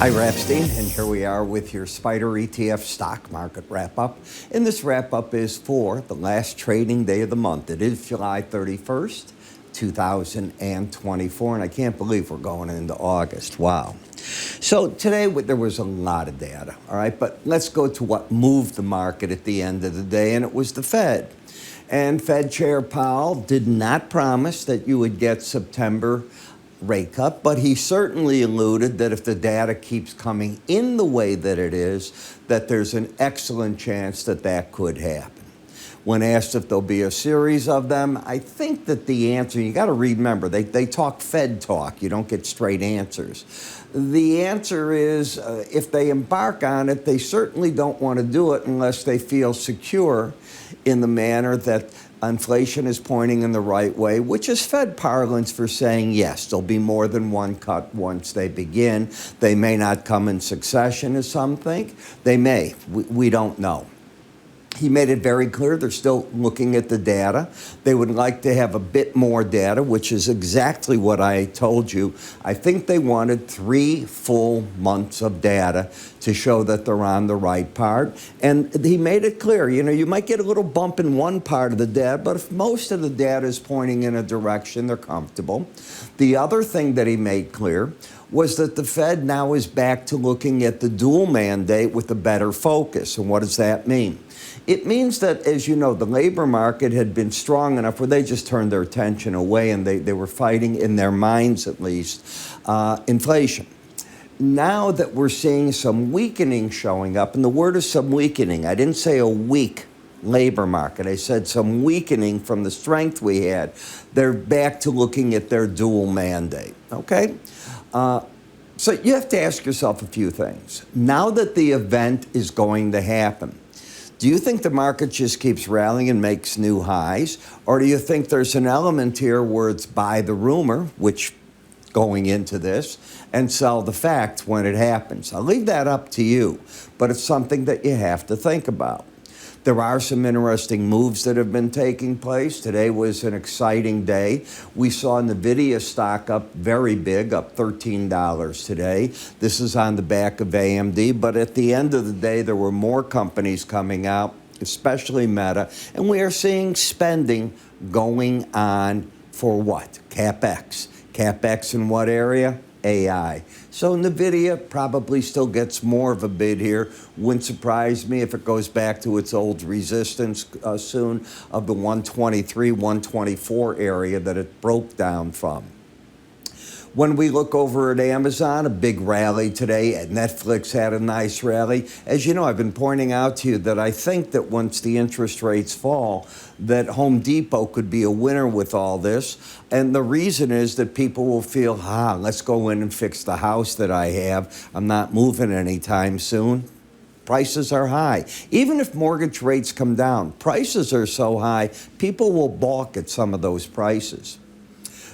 Hi, Epstein, and here we are with your Spider ETF stock market wrap-up. And this wrap-up is for the last trading day of the month. It is July 31st, 2024, and I can't believe we're going into August. Wow. So today there was a lot of data, all right? But let's go to what moved the market at the end of the day, and it was the Fed. And Fed Chair Powell did not promise that you would get September rate cut, but he certainly alluded that if the data keeps coming in the way that it is, that there's an excellent chance that that could happen. When asked if there'll be a series of them, I think that the answer, you got to remember, they talk Fed talk. You don't get straight answers. The answer is if they embark on it, they certainly don't want to do it unless they feel secure in the manner that inflation is pointing in the right way, which is Fed parlance for saying, yes, there'll be more than one cut once they begin. They may not come in succession, as some think. They may. We don't know. He made it very clear they're still looking at the data. They would like to have a bit more data, which is exactly what I told you. I think they wanted 3 full months of data to show that they're on the right part. And he made it clear, you might get a little bump in one part of the data, but if most of the data is pointing in a direction, they're comfortable. The other thing that he made clear was that the Fed now is back to looking at the dual mandate with a better focus. And what does that mean? It means that, as you know, the labor market had been strong enough where they just turned their attention away and they were fighting, in their minds at least, inflation. Now that we're seeing some weakening showing up, and the word is some weakening. I didn't say a weak labor market. I said some weakening from the strength we had. They're back to looking at their dual mandate, okay? So you have to ask yourself a few things. Now that the event is going to happen, do you think the market just keeps rallying and makes new highs? Or do you think there's an element here where it's buy the rumor, which going into this, and sell the fact when it happens? I'll leave that up to you, but it's something that you have to think about. There are some interesting moves that have been taking place. Today was an exciting day. We saw NVIDIA stock up very big, up $13 today. This is on the back of AMD, but at the end of the day, there were more companies coming out, especially Meta, and we are seeing spending going on for what? CapEx. CapEx in what area? AI. So NVIDIA probably still gets more of a bid here. Wouldn't surprise me if it goes back to its old resistance soon of the 123, 124 area that it broke down from. When we look over at Amazon, a big rally today. Netflix had a nice rally. As you know, I've been pointing out to you that I think that once the interest rates fall, that Home Depot could be a winner with all this. And the reason is that people will feel, let's go in and fix the house that I have. I'm not moving anytime soon. Prices are high. Even if mortgage rates come down, prices are so high, people will balk at some of those prices.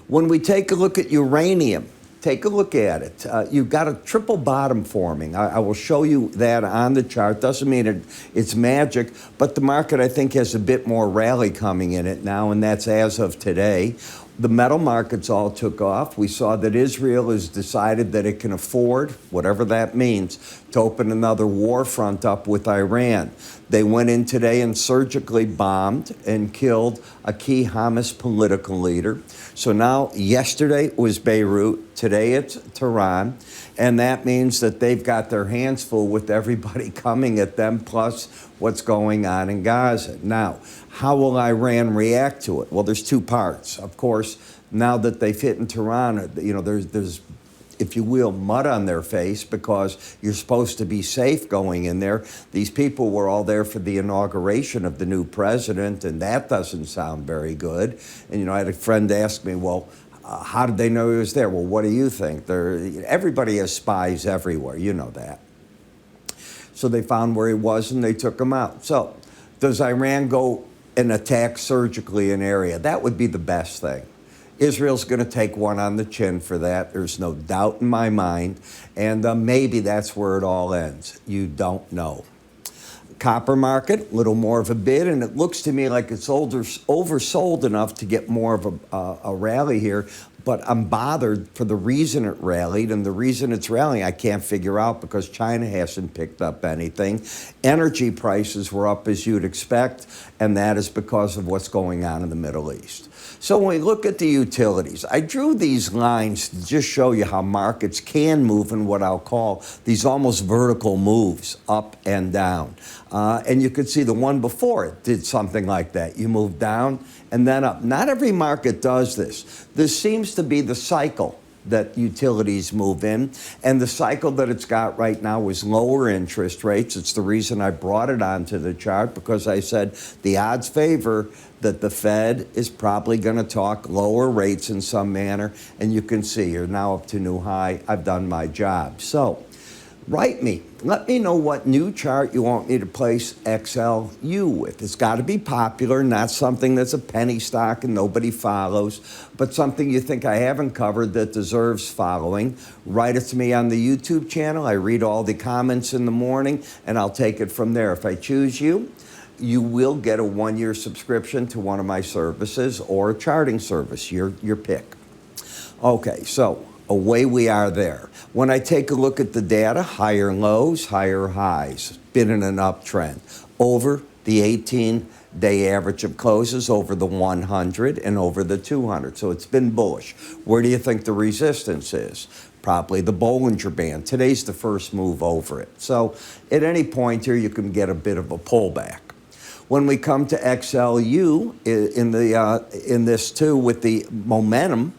When we take a look at uranium, take a look at it. You've got a triple bottom forming. I will show you that on the chart. Doesn't mean it's magic, but the market, I think, has a bit more rally coming in it now, and that's as of today. The metal markets all took off. We saw that Israel has decided that it can afford, whatever that means, to open another war front up with Iran. They went in today and surgically bombed and killed a key Hamas political leader. So now, yesterday was Beirut, today it's Tehran, and that means that they've got their hands full with everybody coming at them, plus what's going on in Gaza. Now, how will Iran react to it? Well, there's two parts. Of course, now that they've hit in Tehran, there's if you will, mud on their face because you're supposed to be safe going in there. These people were all there for the inauguration of the new president, and that doesn't sound very good. And, I had a friend ask me, well, how did they know he was there? Well, what do you think? Everybody has spies everywhere. You know that. So they found where he was, and they took him out. So does Iran go and attack surgically an area? That would be the best thing. Israel's going to take one on the chin for that. There's no doubt in my mind. And maybe that's where it all ends. You don't know. Copper market, a little more of a bid, and it looks to me like it's oversold enough to get more of a rally here. But I'm bothered for the reason it rallied, and the reason it's rallying I can't figure out because China hasn't picked up anything. Energy prices were up as you'd expect, and that is because of what's going on in the Middle East. So when we look at the utilities, I drew these lines to just show you how markets can move in what I'll call these almost vertical moves, up and down. And you could see the one before it did something like that. You move down and then up. Not every market does this. This seems to be the cycle that utilities move in, and the cycle that it's got right now is lower interest rates. It's the reason I brought it onto the chart, because I said the odds favor that the Fed is probably going to talk lower rates in some manner, and you can see you're now up to new high. I've done my job. So write me. Let me know what new chart you want me to place XLU with. It's got to be popular, not something that's a penny stock and nobody follows, but something you think I haven't covered that deserves following. Write it to me on the YouTube channel. I read all the comments in the morning, and I'll take it from there. If I choose you, you will get a 1-year subscription to one of my services or a charting service, your pick. Okay, so away we are there. When I take a look at the data, higher lows, higher highs, been in an uptrend. Over the 18-day average of closes, over the 100 and over the 200. So it's been bullish. Where do you think the resistance is? Probably the Bollinger Band. Today's the first move over it. So at any point here, you can get a bit of a pullback. When we come to XLU in this too, with the momentum,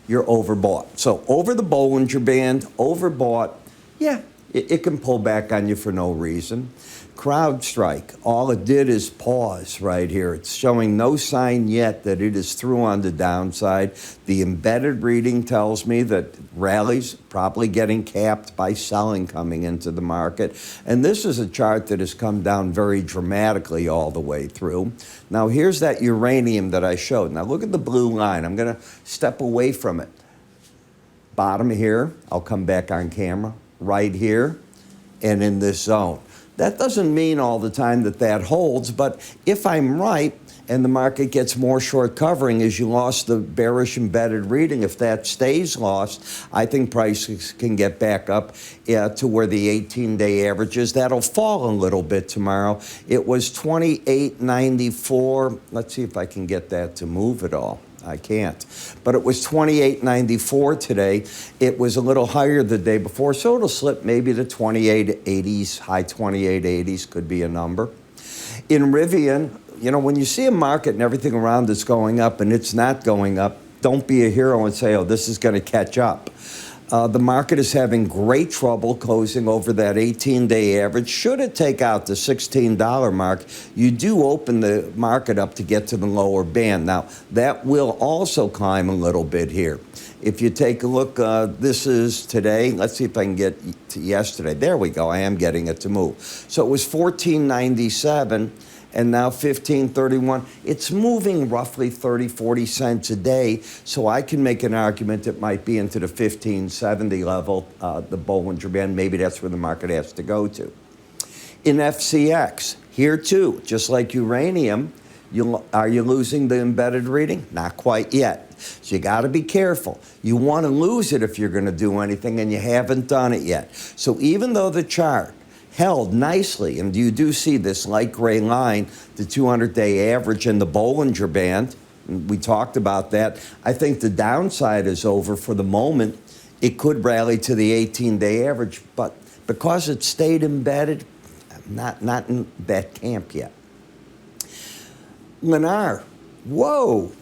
you're overbought. So over the Bollinger Band, overbought, yeah, it can pull back on you for no reason. CrowdStrike, all it did is pause right here. It's showing no sign yet that it is through on the downside. The embedded reading tells me that rallies probably getting capped by selling coming into the market. And this is a chart that has come down very dramatically all the way through. Now here's that uranium that I showed. Now look at the blue line. I'm going to step away from it. Bottom here, I'll come back on camera, right here, and in this zone. That doesn't mean all the time that that holds, but if I'm right and the market gets more short covering as you lost the bearish embedded reading, if that stays lost, I think prices can get back up to where the 18-day average is. That'll fall a little bit tomorrow. It was 28.94. Let's see if I can get that to move at all. I can't. But it was 28.94 today. It was a little higher the day before, so it'll slip maybe to 28.80s, high 28.80s could be a number. In Rivian, you know, when you see a market and everything around it's going up and it's not going up, don't be a hero and say, oh, this is going to catch up. The market is having great trouble closing over that 18-day average. Should it take out the $16 mark, you do open the market up to get to the lower band. Now, that will also climb a little bit here. If you take a look, this is today. Let's see if I can get to yesterday. There we go. I am getting it to move. So it was 14.97. And now 15.31. It's moving roughly 30, 40 cents a day. So I can make an argument it might be into the 15.70 level, the Bollinger Band. Maybe that's where the market has to go to. In FCX, here too, just like uranium, are you losing the embedded reading? Not quite yet. So you got to be careful. You want to lose it if you're going to do anything, and you haven't done it yet. So even though the chart held nicely, and you do see this light gray line, the 200-day average in the Bollinger Band. We talked about that. I think the downside is over for the moment. It could rally to the 18-day average, but because it stayed embedded, not in that camp yet. Linn, whoa.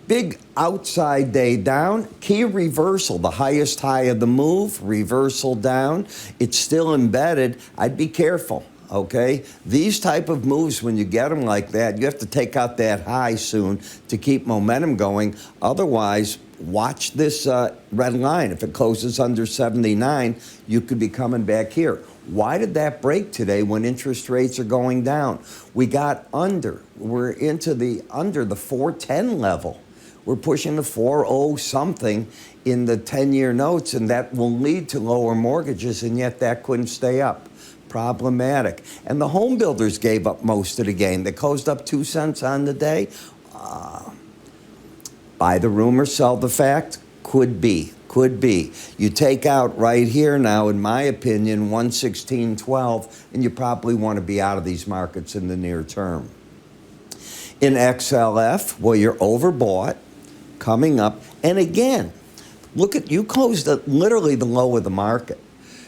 Big outside day down, key reversal, the highest high of the move, reversal down. It's still embedded. I'd be careful, okay? These type of moves, when you get them like that, you have to take out that high soon to keep momentum going. Otherwise, watch this red line. If it closes under 79, you could be coming back here. Why did that break today when interest rates are going down? We got under. We're into the under the 410 level. We're pushing the 4.0 something in the 10-year notes, and that will lead to lower mortgages, and yet that couldn't stay up. problematic. And the home builders gave up most of the gain. They closed up 2 cents on the day. Buy the rumor, sell the fact. Could be. Could be. You take out right here now, in my opinion, 116.12, and you probably want to be out of these markets in the near term. In XLF, well, you're overbought, coming up. And again, look at, you closed at literally the low of the market.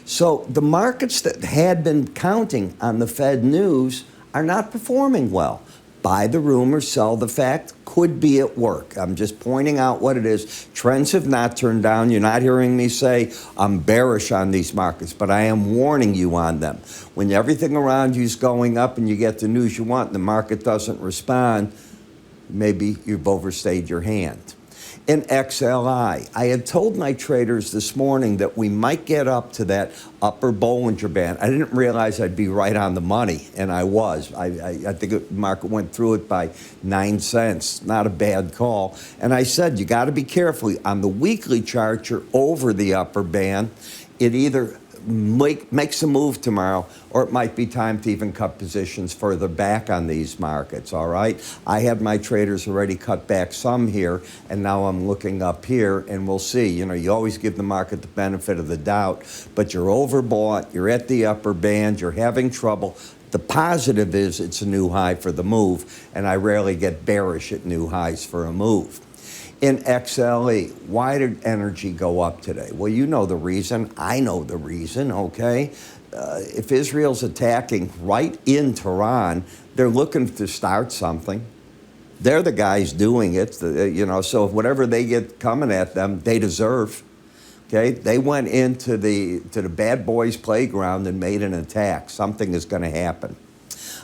So the markets that had been counting on the Fed news are not performing well. Buy the rumor, sell the fact, could be at work. I'm just pointing out what it is. Trends have not turned down. You're not hearing me say I'm bearish on these markets, but I am warning you on them. When everything around you is going up and you get the news you want and the market doesn't respond, maybe you've overstayed your hand. In XLI, I had told my traders this morning that we might get up to that upper Bollinger Band. I didn't realize I'd be right on the money, and I was. I think the market went through it by 9 cents. Not a bad call. And I said, you got to be careful. On the weekly chart, you're over the upper band. It either makes a move tomorrow, or it might be time to even cut positions further back on these markets, all right? I had my traders already cut back some here, and now I'm looking up here, and we'll see. You know, you always give the market the benefit of the doubt, but you're overbought, you're at the upper band, you're having trouble. The positive is it's a new high for the move, and I rarely get bearish at new highs for a move. In XLE, why did energy go up today? Well, you know the reason. I know the reason, okay? If Israel's attacking right in Tehran, they're looking to start something. They're the guys doing it, you know, so whatever they get coming at them, they deserve. Okay? They went into the bad boys' playground and made an attack. Something is going to happen.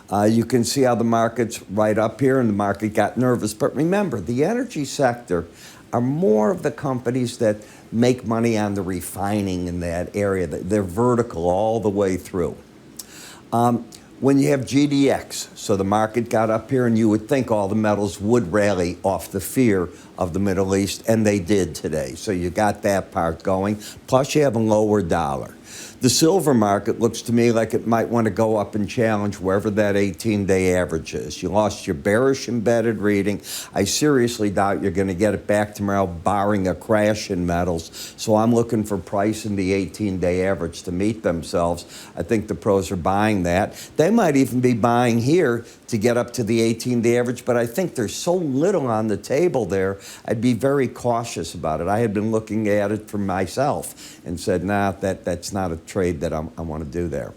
You can see how the market's right up here, and the market got nervous. But remember, the energy sector are more of the companies that make money on the refining in that area. They're vertical all the way through. When you have GDX, so the market got up here, and you would think all the metals would rally off the fear of the Middle East, and they did today. So you got that part going. Plus, you have a lower dollar. The silver market looks to me like it might want to go up and challenge wherever that 18-day average is. You lost your bearish embedded reading. I seriously doubt you're going to get it back tomorrow, barring a crash in metals. So I'm looking for price in the 18-day average to meet themselves. I think the pros are buying that. They might even be buying here to get up to the 18-day average, but I think there's so little on the table there, I'd be very cautious about it. I had been looking at it for myself and said, nah, that's not a trade that I want to do there.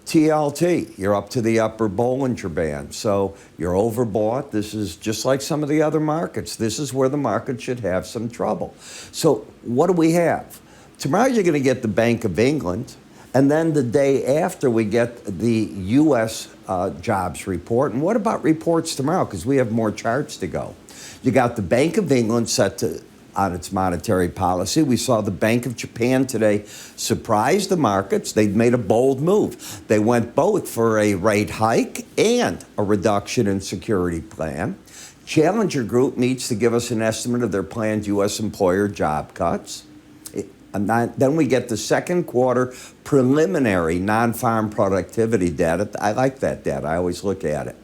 TLT, you're up to the upper Bollinger Band, so you're overbought. This is just like some of the other markets. This is where the market should have some trouble. So what do we have? Tomorrow you're going to get the Bank of England, and then the day after we get the U.S. Jobs report. And what about reports tomorrow? Because we have more charts to go. You got the Bank of England set on its monetary policy. We saw the Bank of Japan today surprise the markets. They'd made a bold move. They went both for a rate hike and a reduction in security plan. Challenger Group needs to give us an estimate of their planned U.S. employer job cuts. And then we get the second quarter preliminary non-farm productivity data. I like that data. I always look at it.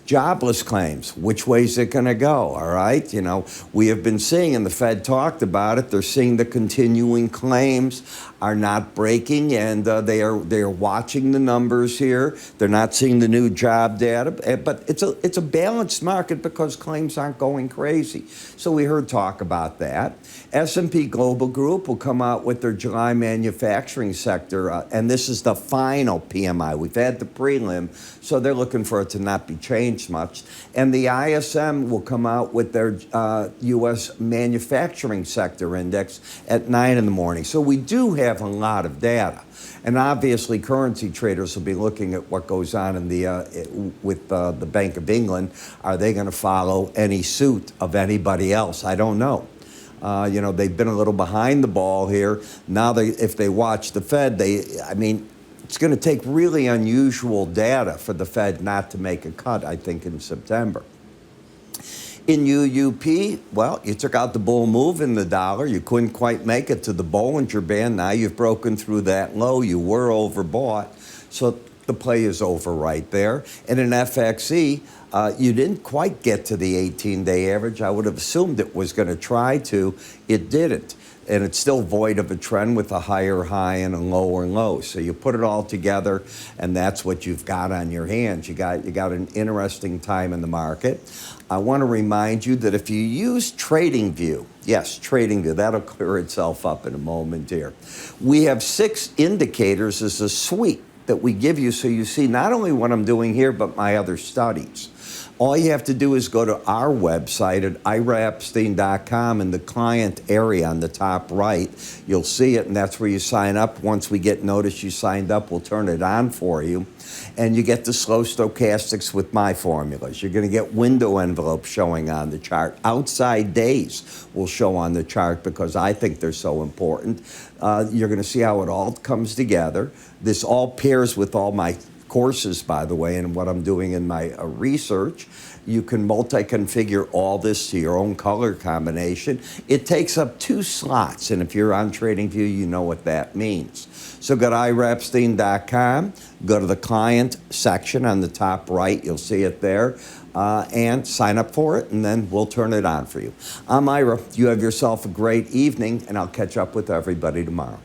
Jobless claims, which way is it going to go, all right? You know, we have been seeing, and the Fed talked about it, they're seeing the continuing claims are not breaking, and they are watching the numbers here. They're not seeing the new job data, but it's a balanced market because claims aren't going crazy. So we heard talk about that. S&P Global Group will come out with their July manufacturing sector, and this is the final PMI. We've had the prelim, so they're looking for it to not be changed much. And the ISM will come out with their U.S. manufacturing sector index at 9 in the morning. So we do have a lot of data. And obviously, currency traders will be looking at what goes on in with the Bank of England. Are they going to follow any suit of anybody else? I don't know. You know, they've been a little behind the ball here. Now, if they watch the Fed, it's going to take really unusual data for the Fed not to make a cut, I think, in September. In UUP, well, you took out the bull move in the dollar. You couldn't quite make it to the Bollinger Band. Now you've broken through that low. You were overbought. So the play is over right there. And in FXE, you didn't quite get to the 18-day average. I would have assumed it was going to try to. It didn't. And it's still void of a trend with a higher high and a lower low. So you put it all together, and that's what you've got on your hands. You got an interesting time in the market. I want to remind you that if you use TradingView, yes, TradingView, that'll clear itself up in a moment here. We have 6 indicators as a suite that we give you so you see not only what I'm doing here, but my other studies. All you have to do is go to our website at iraepstein.com in the client area on the top right. You'll see it, and that's where you sign up. Once we get notice you signed up, we'll turn it on for you. And you get the slow stochastics with my formulas. You're going to get window envelopes showing on the chart. Outside days will show on the chart because I think they're so important. You're going to see how it all comes together. This all pairs with all my courses, by the way, and what I'm doing in my research. You can multi-configure all this to your own color combination. It takes up 2 slots, and if you're on TradingView, you know what that means. So go to iraepstein.com, go to the client section on the top right, you'll see it there, and sign up for it, and then we'll turn it on for you. I'm Ira. You have yourself a great evening, and I'll catch up with everybody tomorrow.